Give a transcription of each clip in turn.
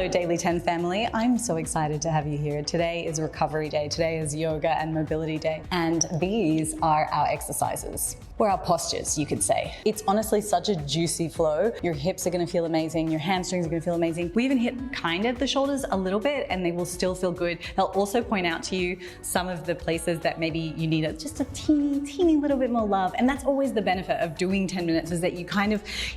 Hello Daily 10 family, I'm so excited to have you here. Today is recovery day, today is yoga and mobility day, and these are our exercises, or our postures you could say. It's honestly such a juicy flow. Your hips are gonna feel amazing, your hamstrings are gonna feel amazing. We even hit kind of the shoulders a little bit and they will still feel good. They'll also point out to you some of the places that maybe you need just a teeny little bit more love, and that's always the benefit of doing 10 minutes is that you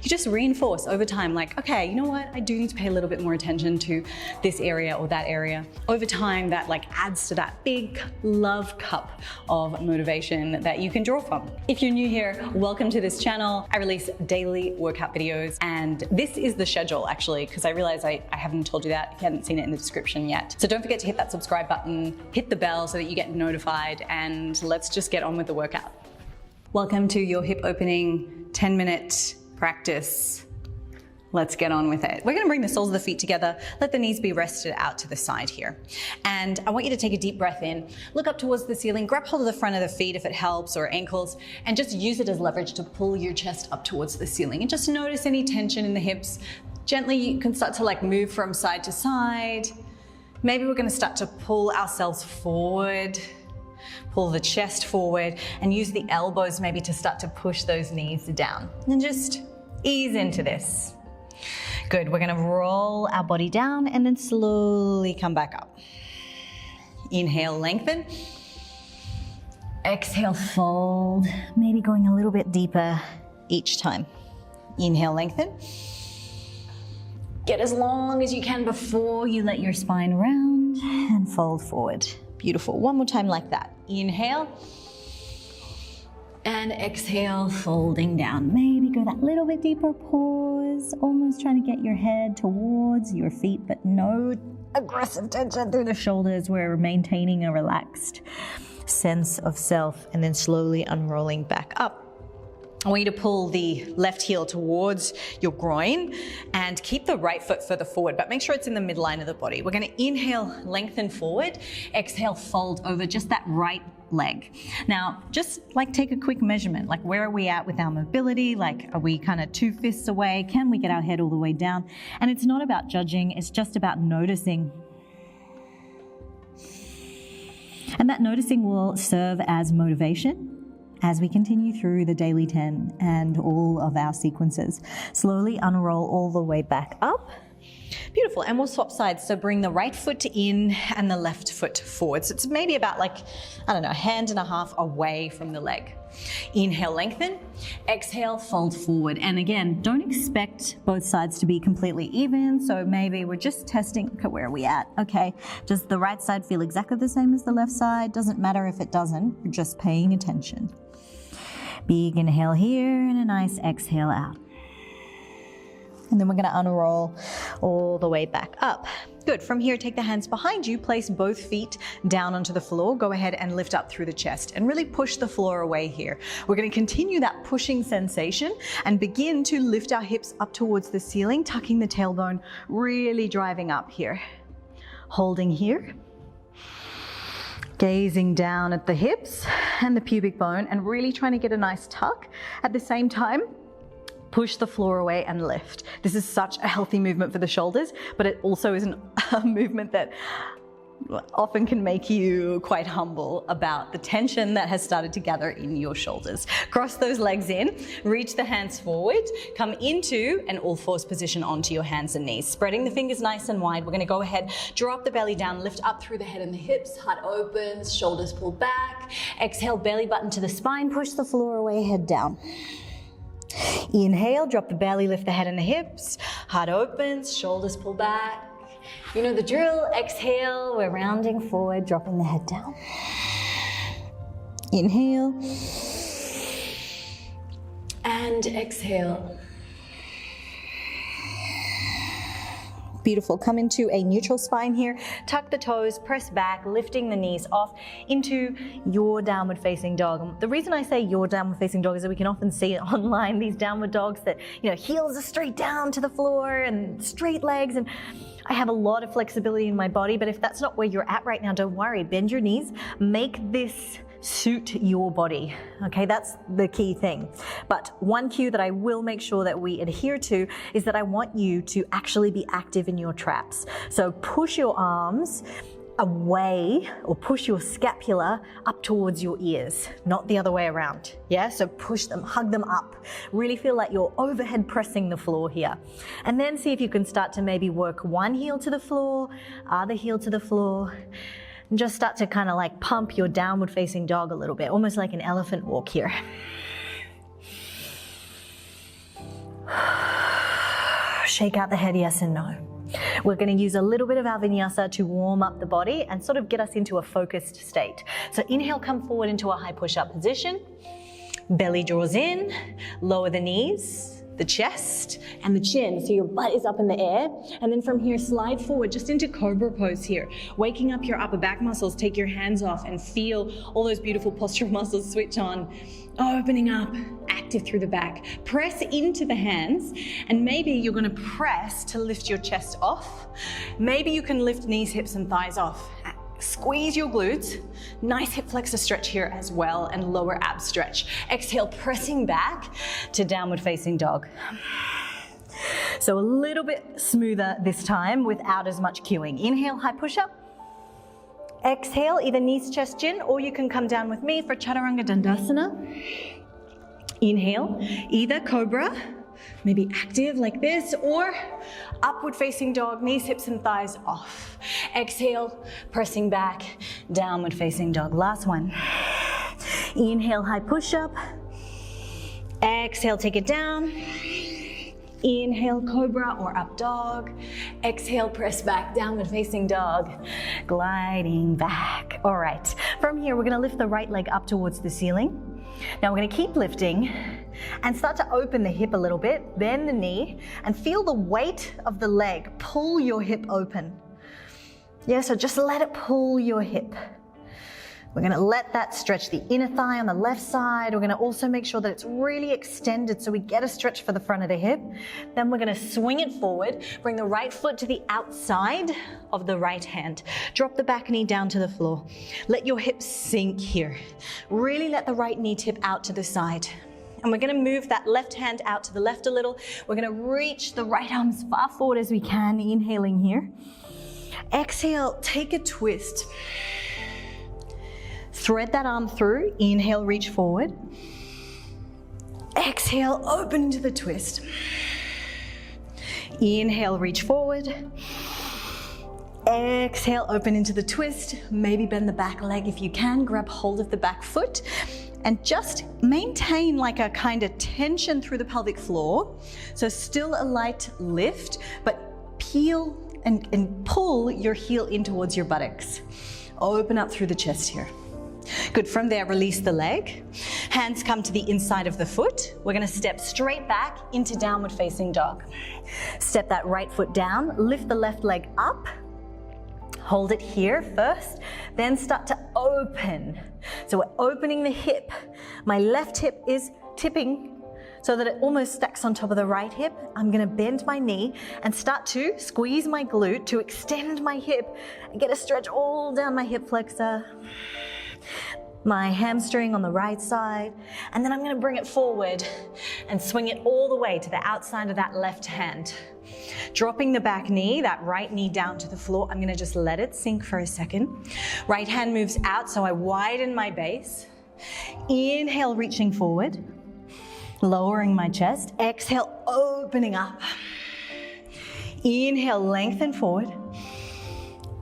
just reinforce over time, like, okay, you know what, I do need to pay a little bit more attention to this area or that area. Over time, that adds to that big love cup of motivation that you can draw from. If you're new here, welcome to this channel. I release daily workout videos, and this is the schedule actually, because I realize I haven't told you that if you hadn't seen it in the description yet. So don't forget to hit that subscribe button, hit the bell so that you get notified, and let's just get on with the workout. Welcome to your hip opening 10-minute practice. Let's get on with it. We're gonna bring the soles of the feet together, let the knees be rested out to the side here. And I want you to take a deep breath in, look up towards the ceiling, grab hold of the front of the feet if it helps, or ankles, and just use it as leverage to pull your chest up towards the ceiling. And just notice any tension in the hips. Gently, you can start to move from side to side. Maybe we're gonna start to pull ourselves forward, pull the chest forward, and use the elbows maybe to start to push those knees down. And just ease into this. Good, we're gonna roll our body down and then slowly come back up. Inhale, lengthen. Exhale, fold. Maybe going a little bit deeper each time. Inhale, lengthen. Get as long as you can before you let your spine round and fold forward. Beautiful, one more time like that. Inhale. And exhale, folding down. Maybe go that little bit deeper, pause, almost trying to get your head towards your feet, but no aggressive tension through the shoulders. We're maintaining a relaxed sense of self, and then slowly unrolling back up. I want you to pull the left heel towards your groin and keep the right foot further forward, but make sure it's in the midline of the body. We're gonna inhale, lengthen forward, exhale, fold over just that right leg. Now, just take a quick measurement, where are we at with our mobility? Are we kind of 2 fists away? Can we get our head all the way down? And it's not about judging, it's just about noticing. And that noticing will serve as motivation as we continue through the daily 10 and all of our sequences. Slowly unroll all the way back up. Beautiful, and we'll swap sides. So bring the right foot in and the left foot forward. So it's maybe about a hand and a half away from the leg. Inhale, lengthen. Exhale, fold forward. And again, don't expect both sides to be completely even. So maybe we're just testing, okay, where are we at? Okay, does the right side feel exactly the same as the left side? Doesn't matter if it doesn't, we're just paying attention. Big inhale here and a nice exhale out. And then we're gonna unroll all the way back up. Good, from here, take the hands behind you, place both feet down onto the floor, go ahead and lift up through the chest and really push the floor away here. We're gonna continue that pushing sensation and begin to lift our hips up towards the ceiling, tucking the tailbone, really driving up here. Holding here. Gazing down at the hips and the pubic bone and really trying to get a nice tuck. At the same time, push the floor away and lift. This is such a healthy movement for the shoulders, but it also is a movement that often can make you quite humble about the tension that has started to gather in your shoulders. Cross those legs in, reach the hands forward, come into an all-fours position onto your hands and knees. Spreading the fingers nice and wide. We're gonna go ahead, drop the belly down, lift up through the head and the hips, heart opens, shoulders pull back. Exhale, belly button to the spine, push the floor away, head down. Inhale, drop the belly, lift the head and the hips, heart opens, shoulders pull back. You know the drill. Exhale, we're rounding forward, dropping the head down. Inhale. And exhale. Beautiful. Come into a neutral spine here. Tuck the toes, press back, lifting the knees off into your downward facing dog. The reason I say your downward facing dog is that we can often see online these downward dogs that, heels are straight down to the floor and straight legs. And I have a lot of flexibility in my body, but if that's not where you're at right now, don't worry. Bend your knees, make this suit your body. Okay, that's the key thing. But one cue that I will make sure that we adhere to is that I want you to actually be active in your traps. So push your arms away, or push your scapula up towards your ears, not the other way around. Yeah, so push them, hug them up. Really feel like you're overhead pressing the floor here. And then see if you can start to maybe work one heel to the floor, other heel to the floor, and just start to kind of like pump your downward facing dog a little bit, almost like an elephant walk here. Shake out the head, yes and no. We're going to use a little bit of our vinyasa to warm up the body and sort of get us into a focused state. So inhale, come forward into a high push-up position. Belly draws in, lower the knees, the chest, and the chin. So your butt is up in the air. And then from here, slide forward just into cobra pose here. Waking up your upper back muscles, take your hands off and feel all those beautiful postural muscles switch on. Opening up, active through the back. Press into the hands, and maybe you're gonna press to lift your chest off. Maybe you can lift knees, hips, and thighs off. Squeeze your glutes. Nice hip flexor stretch here as well, and lower ab stretch. Exhale, pressing back to downward facing dog. So a little bit smoother this time without as much cueing. Inhale, high push-up. Exhale, either knees, chest, chin, or you can come down with me for Chaturanga Dandasana. Inhale, either cobra, maybe active like this, or upward facing dog, knees, hips, and thighs off. Exhale, pressing back, downward facing dog. Last one. Inhale, high push-up. Exhale, take it down. Inhale, cobra or up dog. Exhale, press back, downward facing dog. Gliding back. All right, from here, we're gonna lift the right leg up towards the ceiling. Now we're gonna keep lifting and start to open the hip a little bit, bend the knee, and feel the weight of the leg pull your hip open. Yeah, so just let it pull your hip. We're gonna let that stretch the inner thigh on the left side. We're gonna also make sure that it's really extended so we get a stretch for the front of the hip. Then we're gonna swing it forward, bring the right foot to the outside of the right hand. Drop the back knee down to the floor. Let your hips sink here. Really let the right knee tip out to the side. And we're gonna move that left hand out to the left a little. We're gonna reach the right arm as far forward as we can, inhaling here. Exhale, take a twist. Thread that arm through, inhale, reach forward. Exhale, open into the twist. Inhale, reach forward. Exhale, open into the twist. Maybe bend the back leg if you can, grab hold of the back foot, and just maintain like a kind of tension through the pelvic floor. So still a light lift, but peel and pull your heel in towards your buttocks. Open up through the chest here. Good, from there, release the leg. Hands come to the inside of the foot. We're gonna step straight back into downward facing dog. Step that right foot down, lift the left leg up. Hold it here first, then start to open. So we're opening the hip. My left hip is tipping so that it almost stacks on top of the right hip. I'm gonna bend my knee and start to squeeze my glute to extend my hip and get a stretch all down my hip flexor. My hamstring on the right side, and then I'm gonna bring it forward and swing it all the way to the outside of that left hand. Dropping the back knee, that right knee down to the floor. I'm gonna just let it sink for a second. Right hand moves out, so I widen my base. Inhale, reaching forward, lowering my chest. Exhale, opening up. Inhale, lengthen forward.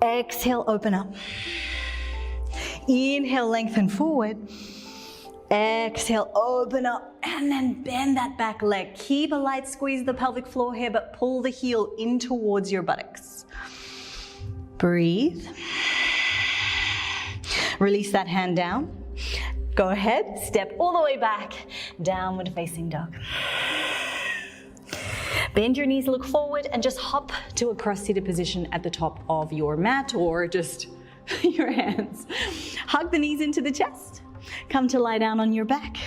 Exhale, open up. Inhale, lengthen forward. Exhale, open up, and then bend that back leg. Keep a light squeeze of the pelvic floor here, but pull the heel in towards your buttocks. Breathe. Release that hand down. Go ahead, step all the way back, downward facing dog. Bend your knees, look forward, and just hop to a cross-seated position at the top of your mat, or just your hands. Hug the knees into the chest. Come to lie down on your back,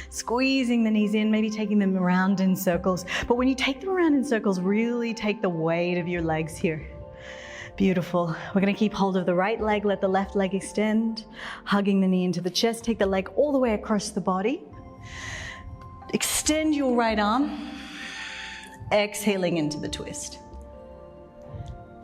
squeezing the knees in, maybe taking them around in circles. But when you take them around in circles, really take the weight of your legs here. Beautiful. We're gonna keep hold of the right leg, let the left leg extend, hugging the knee into the chest, take the leg all the way across the body. Extend your right arm, exhaling into the twist.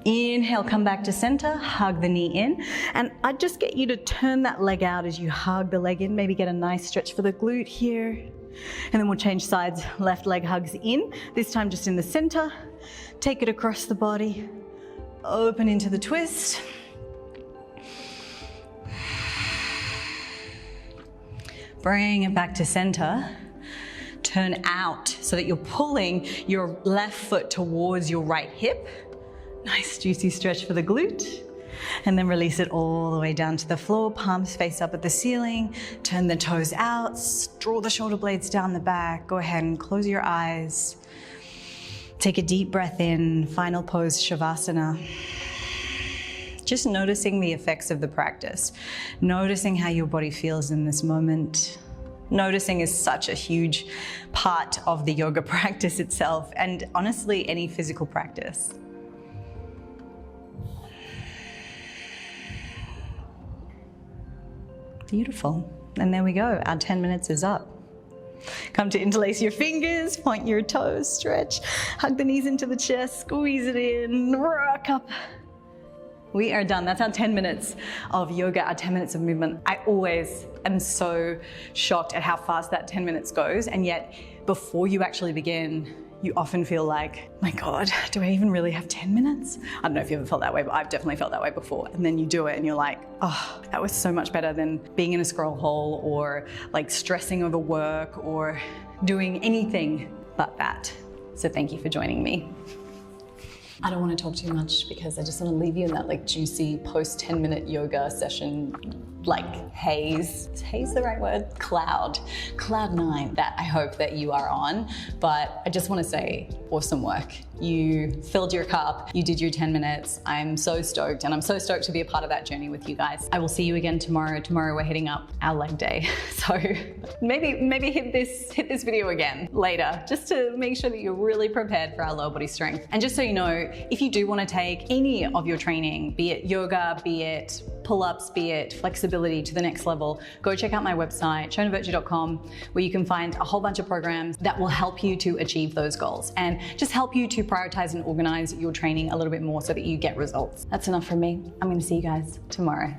Inhale, come back to center, hug the knee in, and I'd just get you to turn that leg out as you hug the leg in, maybe get a nice stretch for the glute here. And then we'll change sides, left leg hugs in, this time just in the center. Take it across the body, open into the twist. Bring it back to center. Turn out so that you're pulling your left foot towards your right hip. Nice juicy stretch for the glute. And then release it all the way down to the floor, palms face up at the ceiling. Turn the toes out, draw the shoulder blades down the back. Go ahead and close your eyes. Take a deep breath in, final pose, Shavasana. Just noticing the effects of the practice. Noticing how your body feels in this moment. Noticing is such a huge part of the yoga practice itself, and honestly, any physical practice. Beautiful. And there we go. Our 10 minutes is up. Come to interlace your fingers, point your toes, stretch, hug the knees into the chest, squeeze it in, rock up. We are done. That's our 10 minutes of yoga, our 10 minutes of movement. I always am so shocked at how fast that 10 minutes goes. And yet before you actually begin, you often feel like, my God, do I even really have 10 minutes? I don't know if you ever felt that way, but I've definitely felt that way before. And then you do it and you're like, oh, that was so much better than being in a scroll hole or like stressing over work or doing anything but that. So thank you for joining me. I don't want to talk too much because I just want to leave you in that like juicy post 10-minute yoga session, like haze. Is haze the right word? Cloud 9 that I hope that you are on. But I just want to say, awesome work. You filled your cup, you did your 10 minutes. I'm so stoked, and I'm so stoked to be a part of that journey with you guys. I will see you again tomorrow. Tomorrow we're hitting up our leg day. So maybe hit this video again later, just to make sure that you're really prepared for our lower body strength. And just so you know, if you do want to take any of your training, be it yoga, be it pull-ups, be it flexibility to the next level, go check out my website, shonavertue.com, where you can find a whole bunch of programs that will help you to achieve those goals and just help you to prioritize and organize your training a little bit more so that you get results. That's enough from me. I'm going to see you guys tomorrow.